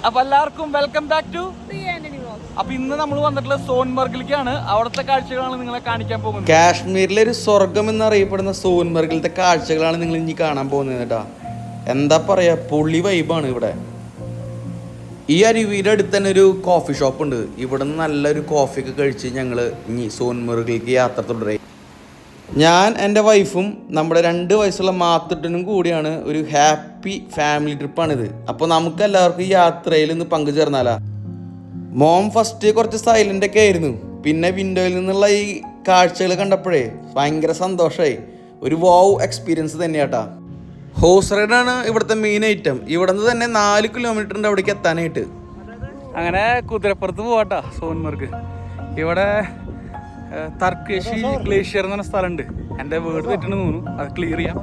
അപ്പൊ എല്ലാവർക്കും welcome back to. അപ്പൊ ഇന്ന് നമ്മൾ വന്നിട്ടുള്ളത് സോൻമർഗിലേക്കാണ്. അവിടുത്തെ കാഴ്ചകളാണ് നിങ്ങളെ കാണിക്കാൻ പോകുന്നത്. കാശ്മീരിലെ ഒരു സ്വർഗം എന്നറിയപ്പെടുന്ന സോൻമർഗിലത്തെ കാഴ്ചകളാണ് നിങ്ങൾ ഇനി കാണാൻ പോകുന്നത് കേട്ടാ. എന്താ പറയാ, പൊള്ളി വൈബാണ് ഇവിടെ. ഈ അരുവിയുടെ അടുത്ത് തന്നെ ഒരു കോഫി ഷോപ്പ് ഉണ്ട്. ഇവിടെ നിന്ന് നല്ലൊരു കോഫിയൊക്കെ കഴിച്ച് ഞങ്ങൾ ഇനി സോൻമർഗിലേക്ക് യാത്ര തുടരും. ഞാൻ എൻ്റെ വൈഫും നമ്മുടെ 2 വയസ്സുള്ള മാത്തുട്ടനും കൂടിയാണ്. ഒരു ഹാപ്പി ഫാമിലി ട്രിപ്പാണിത്. അപ്പോൾ നമുക്ക് എല്ലാവർക്കും ഈ യാത്രയിൽ നിന്ന് പങ്കുചേർന്നാലാ. മോം ഫസ്റ്റ് കുറച്ച് സൈലൻ്റ് ഒക്കെ ആയിരുന്നു. പിന്നെ വിൻഡോയിൽ നിന്നുള്ള ഈ കാഴ്ചകൾ കണ്ടപ്പോഴേ ഭയങ്കര സന്തോഷമായി. ഒരു വാവ് എക്സ്പീരിയൻസ് തന്നെയാട്ടാ. ഹോഴ്സ് റൈഡാണ് ഇവിടുത്തെ മെയിൻ ഐറ്റം. ഇവിടെ നിന്ന് തന്നെ 4 കിലോമീറ്ററിൻ്റെ അവിടേക്ക് എത്താനായിട്ട്. അങ്ങനെ കുതിരപ്പുറത്ത് പോവാട്ടാ സോൻമർഗ്. ഇവിടെ തർക്കേഷി ഗ്ലേഷ്യർ എന്ന് പറഞ്ഞ സ്ഥലമുണ്ട്. എൻ്റെ വീട് തെറ്റിന് തോന്നുന്നു, അത് ക്ലിയർ ചെയ്യാം.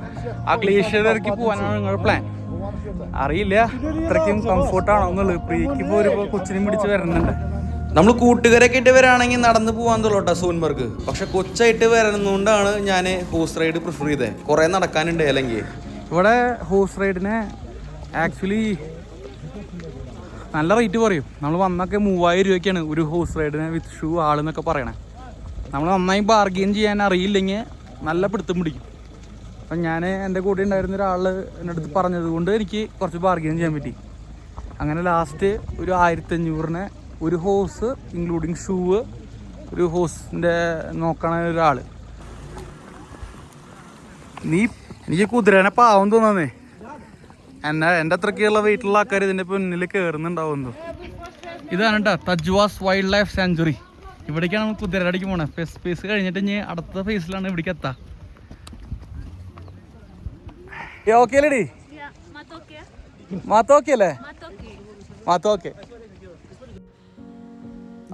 ആ ഗ്ലേഷ്യർ ഇറക്കി പോകാനാണ് നിങ്ങളുടെ പ്ലാൻ. അറിയില്ല ഇത്രയ്ക്കും കംഫോർട്ടാണോ എന്നുള്ളത്. പ്രീക്ക് ഇപ്പോൾ ഒരു കൊച്ചിനും പിടിച്ച് വരുന്നുണ്ട്. നമ്മൾ കൂട്ടുകാരൊക്കെ ആയിട്ട് വരാണെങ്കിൽ നടന്ന് പോകാൻ തൊള്ളോട്ടാ സോൻമർഗ്. പക്ഷെ കൊച്ചായിട്ട് വരുന്നതുകൊണ്ടാണ് ഞാൻ ഹോഴ്സ് റൈഡ് പ്രിഫർ ചെയ്തത്. കുറേ നടക്കാനുണ്ട്. അല്ലെങ്കിൽ ഇവിടെ ഹോഴ്സ് റൈഡിന് ആക്ച്വലി നല്ല റേറ്റ് പറയും. നമ്മൾ വന്നൊക്കെ 3000 രൂപയ്ക്കാണ് ഒരു ഹോഴ്സ് റൈഡിന് വിത്ത് ഷൂ ആളെന്നൊക്കെ പറയണേ. നമ്മൾ നന്നായി ബാർഗെയിൻ ചെയ്യാൻ അറിയില്ലെങ്കിൽ നല്ല പിടുത്തം പിടിക്കും. അപ്പം ഞാൻ എൻ്റെ കൂടെ ഉണ്ടായിരുന്ന ഒരാൾ എൻ്റെ അടുത്ത് പറഞ്ഞത് കൊണ്ട് എനിക്ക് കുറച്ച് ബാർഗെയിൻ ചെയ്യാൻ പറ്റി. അങ്ങനെ ലാസ്റ്റ് ഒരു 1500-ന് ഒരു ഹോഴ്സ് ഇൻക്ലൂഡിങ് ഷൂ, ഒരു ഹോഴ്സിൻ്റെ നോക്കണ ഒരാൾ. എനിക്ക് കുതിരേനെ പാവം തോന്നുന്നേ. എൻ്റെ അത്രയ്ക്കുള്ള വെയിറ്റുള്ള ആൾക്കാർ ഇതിൻ്റെ മുന്നിൽ കയറുന്നുണ്ടാവുന്നു. ഇതാണ് കേട്ടോ തജ്വാസ് വൈൽഡ് ലൈഫ് സാങ്ച്വറി. ഇവിടേക്കാണ് നമ്മൾ കുതിരടിക്ക് പോണേ. ഫേസ് കഴിഞ്ഞിട്ട് ഇനി അടുത്ത ഫേസിലാണ് ഇവിടേക്ക് എത്താ. ഓക്കെ അല്ലേടി? മാത്തോക്കെ അല്ലേ? മാത്തോക്കെ.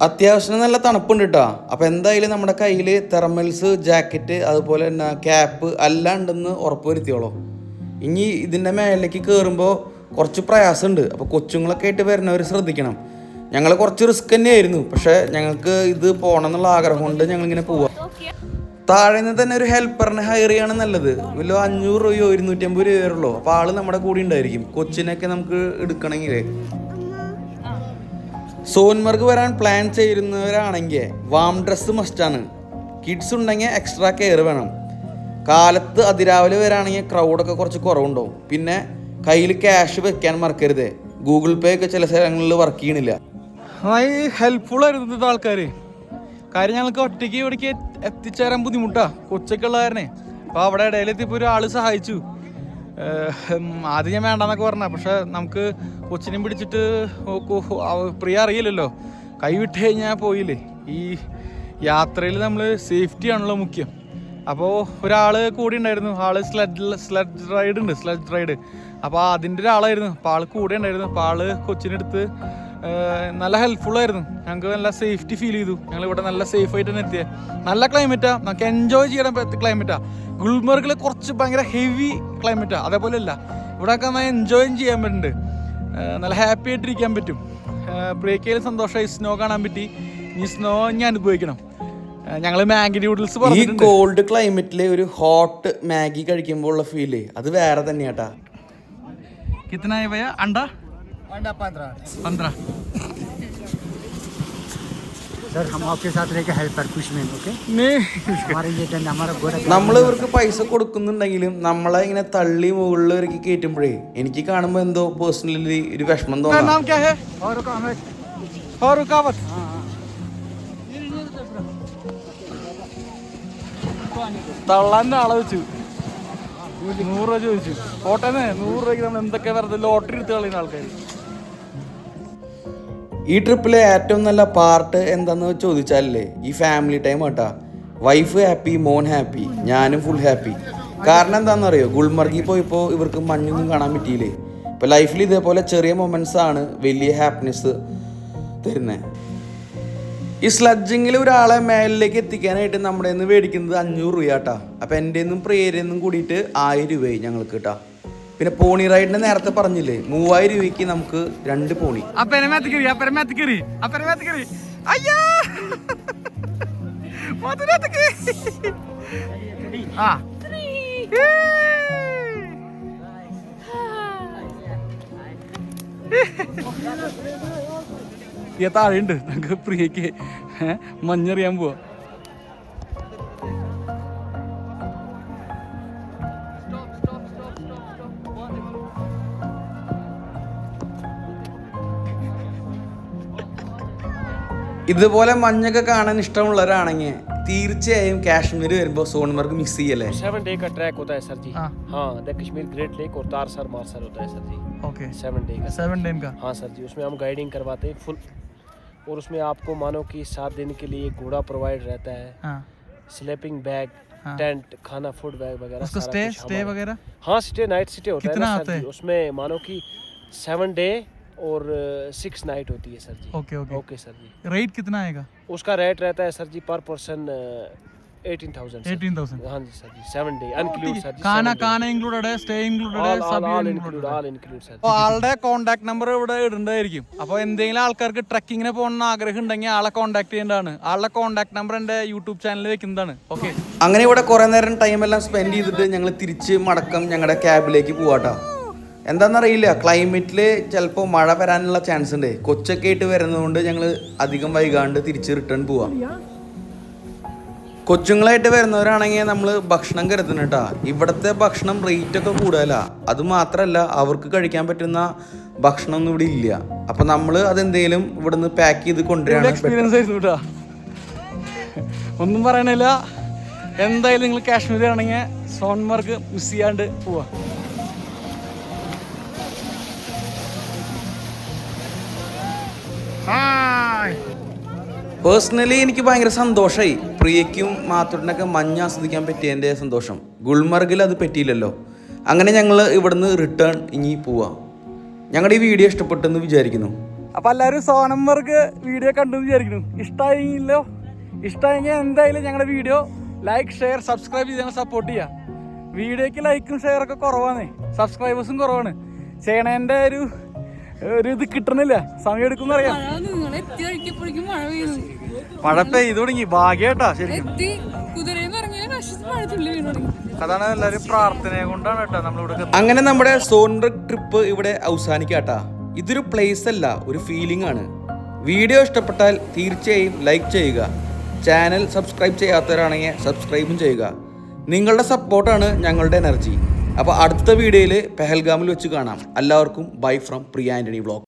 അത്യാവശ്യം നല്ല തണുപ്പുണ്ട് കേട്ടോ. അപ്പോൾ എന്തായാലും നമ്മുടെ കയ്യിൽ തെർമൽസ്, ജാക്കറ്റ്, അതുപോലെ തന്നെ ക്യാപ്പ് എല്ലാം ഉണ്ടെന്ന് ഉറപ്പ് വരുത്തിയോളൂ. ഇനി ഇതിൻ്റെ മേലേക്ക് കയറുമ്പോൾ കുറച്ച് പ്രയാസമുണ്ട്. അപ്പോൾ കൊച്ചുങ്ങളൊക്കെ ആയിട്ട് വരുന്നവർ ശ്രദ്ധിക്കണം. ഞങ്ങൾ കുറച്ച് റിസ്ക് തന്നെയായിരുന്നു. പക്ഷേ ഞങ്ങൾക്ക് ഇത് പോകണം എന്നുള്ള ആഗ്രഹം കൊണ്ട് ഞങ്ങളിങ്ങനെ പോവാം. താഴെ നിന്ന് തന്നെ ഒരു ഹെൽപ്പറിനെ ഹയർ ചെയ്യാണ് നല്ലത്. വല്ല 500 രൂപയോ 250 രൂപയുള്ളൂ. അപ്പോൾ ആൾ നമ്മുടെ കൂടെ ഉണ്ടായിരിക്കും. കൊച്ചിനൊക്കെ നമുക്ക് എടുക്കണമെങ്കിൽ. സോൻമർഗ് വരാൻ പ്ലാൻ ചെയ്യുന്നവരാണെങ്കിൽ വാം ഡ്രസ്സ് മസ്റ്റാണ്. കിഡ്സ് ഉണ്ടെങ്കിൽ എക്സ്ട്രാ കെയർ വേണം. കാലത്ത് അതിരാവിലെ വരാണെങ്കിൽ ക്രൗഡൊക്കെ കുറച്ച് കുറവുണ്ടാവും. പിന്നെ കയ്യിൽ ക്യാഷ് വെക്കാൻ മറക്കരുത്. ഗൂഗിൾ പേ ഒക്കെ ചില സ്ഥലങ്ങളിൽ വർക്ക് ചെയ്യണില്ല. ഹെൽപ്ഫുൾ ആയിരുന്നു ഇന്നത്തെ ആൾക്കാർ. കാര്യം ഞങ്ങൾക്ക് ഒറ്റയ്ക്ക് ഇവിടേക്ക് എത്തിച്ചേരാൻ ബുദ്ധിമുട്ടാ, കൊച്ചൊക്കെ ഉള്ളവരനെ. അപ്പോൾ അവിടെ ഇടയിലെത്തിയപ്പോൾ ഒരാൾ സഹായിച്ചു. ആദ്യം ഞാൻ വേണ്ടെന്നൊക്കെ പറഞ്ഞ, പക്ഷെ നമുക്ക് കൊച്ചിനെയും പിടിച്ചിട്ട് പ്രിയ അറിയില്ലല്ലോ. കൈവിട്ട് കഴിഞ്ഞാൽ പോയില്ലേ. ഈ യാത്രയിൽ നമ്മൾ സേഫ്റ്റി ആണല്ലോ മുഖ്യം. അപ്പോൾ ഒരാൾ കൂടെ ഉണ്ടായിരുന്നു. ആൾ സ്ലെഡ്ജ് റൈഡ്. അപ്പോൾ അതിൻ്റെ ഒരാളായിരുന്നു. അപ്പോൾ ആൾ കൂടെ ഉണ്ടായിരുന്നു. അപ്പോൾ ആൾ കൊച്ചിനെടുത്ത് നല്ല ഹെൽപ്ഫുള്ളായിരുന്നു. ഞങ്ങൾക്ക് നല്ല സേഫ്റ്റി ഫീൽ ചെയ്തു. ഞങ്ങളിവിടെ നല്ല സേഫായിട്ട് തന്നെ എത്തിയത്. നല്ല ക്ലൈമറ്റാണ്, നമുക്ക് എൻജോയ് ചെയ്യാൻ പറ്റിയ ക്ലൈമറ്റാണ്. ഗുൽമർഗിൽ കുറച്ച് ഭയങ്കര ഹെവി ക്ലൈമറ്റാണ്. അതേപോലെ അല്ല, ഇവിടെയൊക്കെ നന്നായി എൻജോയും ചെയ്യാൻ പറ്റുന്നുണ്ട്. നല്ല ഹാപ്പി ആയിട്ടിരിക്കാൻ പറ്റും. ബ്രേക്കയിൽ സന്തോഷമായി. സ്നോ കാണാൻ പറ്റി. ഈ സ്നോ ഞാൻ അനുഭവിക്കണം. ഞങ്ങൾ മാഗി നൂഡിൽസ് ഈ കോൾഡ് ക്ലൈമറ്റിൽ ഒരു ഹോട്ട് മാഗി കഴിക്കുമ്പോൾ ഉള്ള ഫീല് അത് വേറെ തന്നെയാട്ടാ. कितना है भैया अंडा? अंडा 15 सर. हम आपके साथ रहेंगे हेल्पर कुछ में. ओके हमारे ये टन हमारा गोरा. നമ്മൾ ഇവർക്ക് പൈസ കൊടുക്കുന്നുണ്ടെങ്കിലും നമ്മളെ ഇങ്ങനെ തള്ളി മുകളിലേക്ക് കയറ്റുമ്പോഴേ എനിക്ക് കാണുമ്പോൾ എന്തോ പേഴ്സണലി ഒരു വിഷമം തോന്നാം. नाम क्या है? फारूक अहमद. തള്ളാൻ്റെ ആളെ വെച്ചു 100 രൂപ ചോദിച്ചു. കോട്ടനെ 100 രൂപയ്ക്ക് നമ്മൾ എന്തൊക്കെ വെറുതെ ലോട്ടറി എടുത്ത് കളയുന്ന ആൾക്കാർ. ഈ ട്രിപ്പിലെ ഏറ്റവും നല്ല പാർട്ട് എന്താന്ന് ചോദിച്ചാലേ ഈ ഫാമിലി ടൈം കേട്ടാ. വൈഫ് ഹാപ്പി, മോൻ ഹാപ്പി, ഞാനും ഫുൾ ഹാപ്പി. കാരണം എന്താണെന്നറിയോ, ഗുൽമർഗിൽ പോയപ്പോൾ ഇവർക്ക് മഞ്ഞൊന്നും കാണാൻ പറ്റിയില്ലേ. ഇപ്പോൾ ലൈഫിൽ ഇതേപോലെ ചെറിയ മൊമെൻറ്റ്സ് ആണ് വലിയ ഹാപ്പിനെസ് തരുന്നത്. ഈ സ്ലഡ്ജിങ്ങിൽ ഒരാളെ മേലിലേക്ക് എത്തിക്കാനായിട്ട് നമ്മുടെ നിന്ന് മേടിക്കുന്നത് 500 രൂപ കേട്ടാ. അപ്പം എൻ്റെ നിന്നും പ്രിയരെന്നും കൂടിയിട്ട് 1000 രൂപയായി ഞങ്ങൾക്ക് കേട്ടാ. പിന്നെ പോണി റൈഡിന് നേരത്തെ പറഞ്ഞില്ലേ, 3000 രൂപയ്ക്ക് നമുക്ക് 2 പോണി. ഈ താഴെയുണ്ട് നമുക്ക് പ്രിയക്ക് മഞ്ഞറിയാൻ പോവാ. ഇതുപോലെ മഞ്ഞൊക്കെ കാണാൻ ഇഷ്ടമുള്ളവരാണെങ്കിൽ തീർച്ചയായും കാശ്മീർ വരുമ്പോൾ സോൺമർഗ് മിസ് ചെയ്യല്ലേ. 7 डे का ट्रैक होता है सर जी. हाँ द कश्मीर ग्रेट लेक और तारसर मारसर होता है सर जी. ओके 7 डे का. 7 दिन का. हाँ सर जी, उसमें हम गाइडिंग करवाते हैं फुल, और उसमें आपको मानो कि 7 दिन के लिए घोड़ा प्रोवाइड रहता है, स्लीपिंग बैग, टेंट, खाना, फूड बैग वगैरह. उसका स्टे वगैरह. हाँ स्टे, नाइट स्टे होता है कितना ना आता सर है? जी. उसमें मानो कि 7 डे और 6 नाइट होती है सर जी. ओके ओके ओके सर जी. रेट कितना आएगा? उसका रेट रहता है सर जी पर पर्सन 18,000. 18,000. हाँ जी सर जी. 7 डे अनक्लूड सर जी. खाना इंक्लूडेड है, സ്റ്റേ इंक्लूडेड है, सब इंक्लूडेड. all include sir. അപ്പോൾ ആളുടെ കോൺടാക്ട് നമ്പർ ഇവിടെ ഇടേണ്ടതായിരിക്കും. അപ്പോൾ എന്തെങ്കിലും ആൾക്കാർക്ക് ട്രക്കിങ്ങിന് പോകണമെന്ന് ആഗ്രഹം ഉണ്ടെങ്കിൽ ആളെ കോൺടാക്ട് ചെയ്യേണ്ടതാണ്. ആളുടെ കോൺടാക്ട് നമ്പർ എൻ്റെ യൂട്യൂബ് ചാനലിൽ വെക്കുന്നതാണ്. ഓക്കെ. അങ്ങനെ ഇവിടെ കുറേ നേരം ടൈമെല്ലാം സ്പെൻഡ് ചെയ്തിട്ട് ഞങ്ങൾ തിരിച്ച് മടക്കം ഞങ്ങളുടെ ക്യാബിലേക്ക് പോവാട്ടോ. എന്താണെന്നറിയില്ല, ക്ലൈമറ്റിൽ ചിലപ്പോൾ മഴ വരാനുള്ള ചാൻസ് ഉണ്ട്. കൊച്ചൊക്കെ ആയിട്ട് വരുന്നതുകൊണ്ട് ഞങ്ങൾ അധികം വൈകാണ്ട് തിരിച്ച് റിട്ടേൺ പോവാം. കൊച്ചുങ്ങളായിട്ട് വരുന്നവരാണെങ്കിൽ നമ്മൾ ഭക്ഷണം കരുതണം കേട്ടോ. ഇവിടുത്തെ ഭക്ഷണം റേറ്റൊക്കെ കൂടുതലാണ്. അതുമാത്രമല്ല അവർക്ക് കഴിക്കാൻ പറ്റുന്ന ഭക്ഷണമൊന്നും ഇവിടെ ഇല്ല. അപ്പം നമ്മൾ അതെന്തെങ്കിലും ഇവിടെ നിന്ന് പാക്ക് ചെയ്ത് കൊണ്ടുവരാണ്. എക്സ്പീരിയൻസ് ആയിരുന്നു കേട്ടോ, ഒന്നും പറയണില്ല. എന്തായാലും നിങ്ങൾ കാശ്മീർ ആണെങ്കിൽ സോൺമർഗ് മിസ് ചെയ്യാണ്ട് പോവാ. പേഴ്സണലി എനിക്ക് ഭയങ്കര സന്തോഷമായി. പ്രിയയ്ക്കും മാത്തൂട്ടിനൊക്കെ മഞ്ഞ് ആസ്വദിക്കാൻ പറ്റിയതിൻ്റെ സന്തോഷം. ഗുൽമർഗിൽ അത് പറ്റിയില്ലല്ലോ. അങ്ങനെ ഞങ്ങൾ ഇവിടുന്ന് റിട്ടേൺ ഇനി പോവാം. ഞങ്ങളുടെ ഈ വീഡിയോ ഇഷ്ടപ്പെട്ടെന്ന് വിചാരിക്കുന്നു. അപ്പോൾ എല്ലാവരും സോൺമർഗ് വീഡിയോ കണ്ടു വിചാരിക്കുന്നു. ഇഷ്ടമായില്ലോ? ഇഷ്ടമായെങ്കിൽ എന്തായാലും ഞങ്ങളുടെ വീഡിയോ ലൈക്ക്, ഷെയർ, സബ്സ്ക്രൈബ് ചെയ്ത് ഞങ്ങൾ സപ്പോർട്ട് ചെയ്യുക. വീഡിയോയ്ക്ക് ലൈക്കും ഷെയറൊക്കെ കുറവാണ്, സബ്സ്ക്രൈബേഴ്സും കുറവാണ്. ചെയ്യണേൻ്റെ ഒരു ഇത് കിട്ടണില്ല, സമയം എടുക്കും അറിയാം. മഴ പെയ്തു തുടങ്ങി, ഭാഗ്യട്ടാ ശരിക്കും. അതാണ് എല്ലാവരും പ്രാർത്ഥനയെ കൊണ്ടാണ് കേട്ടോ നമ്മളിവിടെ. അങ്ങനെ നമ്മുടെ സോൺമർഗ് ട്രിപ്പ് ഇവിടെ അവസാനിക്കാട്ടാ. ഇതൊരു പ്ലേസ് അല്ല, ഒരു ഫീലിംഗ് ആണ്. വീഡിയോ ഇഷ്ടപ്പെട്ടാൽ തീർച്ചയായും ലൈക്ക് ചെയ്യുക. ചാനൽ സബ്സ്ക്രൈബ് ചെയ്യാത്തവരാണെങ്കിൽ സബ്സ്ക്രൈബും ചെയ്യുക. നിങ്ങളുടെ സപ്പോർട്ടാണ് ഞങ്ങളുടെ എനർജി. അപ്പോൾ അടുത്ത വീഡിയോയിൽ പെഹൽഗാമിൽ വെച്ച് കാണാം. എല്ലാവർക്കും bye from Priya Antony vlog.